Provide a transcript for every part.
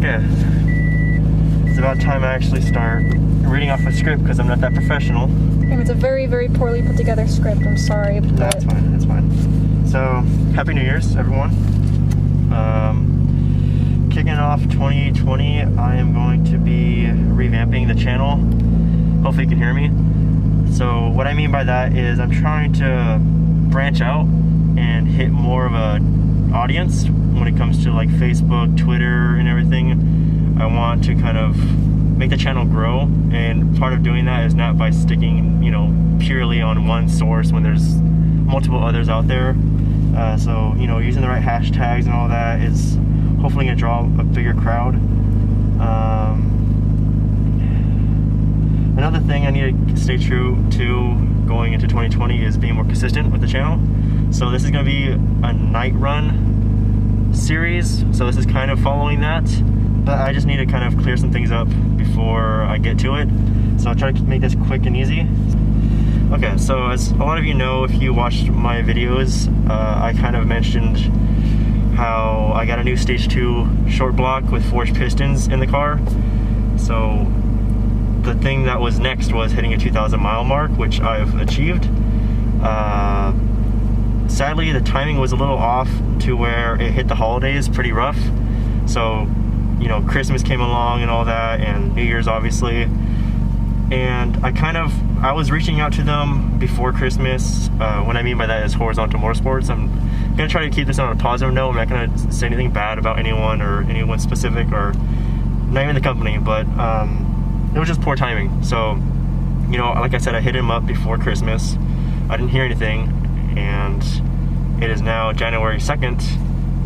Okay. It's about time I actually start reading off a script because I'm not that professional. It's a very, very poorly put together script. I'm sorry, but... No, it's fine. It's fine. So, Happy New Year's, everyone. Kicking off 2020, I am going to be revamping the channel. Hopefully you can hear me. So what I mean by that is I'm trying to branch out and hit more of an audience when it comes to like Facebook, Twitter, and everything. I want to kind of make the channel grow, and part of doing that is not by sticking, you know, purely on one source when there's multiple others out there. So, you know, using the right hashtags and all that is hopefully going to draw a bigger crowd. Another thing I need to stay true to going into 2020 is being more consistent with the channel. So this is going to be a night run series, so this is kind of following that, but I just need to kind of clear some things up before I get to it. So I'll try to make this quick and easy. Okay, so as a lot of you know, if you watched my videos, I kind of mentioned how I got a new stage 2 short block with forged pistons in the car. So the thing that was next was hitting a 2,000 mile mark, which I've achieved. Sadly, the timing was a little off to where it hit the holidays pretty rough. So, you know, Christmas came along and all that, and New Year's obviously. And I was reaching out to them before Christmas. What I mean by that is Horizontal Motorsports. I'm gonna try to keep this on a positive note. I'm not gonna say anything bad about anyone or anyone specific, or not even the company, but it was just poor timing. So, you know, like I said, I hit him up before Christmas. I didn't hear anything, and it is now January 2nd,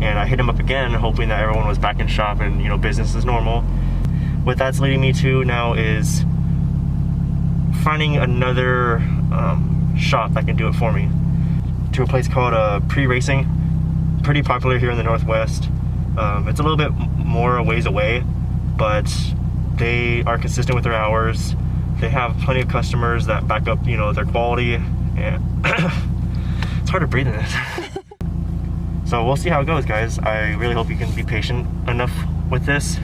and I hit him up again, hoping that everyone was back in shop and, you know, business is normal. What that's leading me to now is finding another shop that can do it for me, to a place called Pre-Racing. Pretty popular here in the Northwest. It's a little bit more a ways away, but they are consistent with their hours. They have plenty of customers that back up, you know, their quality, and it's hard to breathe in this. So we'll see how it goes, guys. I really hope you can be patient enough with this.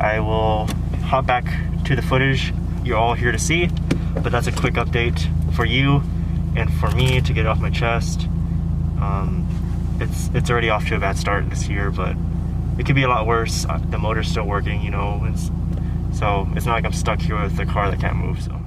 I will hop back to the footage you're all here to see, but that's a quick update for you and for me to get it off my chest. It's already off to a bad start this year, but it could be a lot worse. The motor's still working, you know, so it's not like I'm stuck here with a car that can't move. So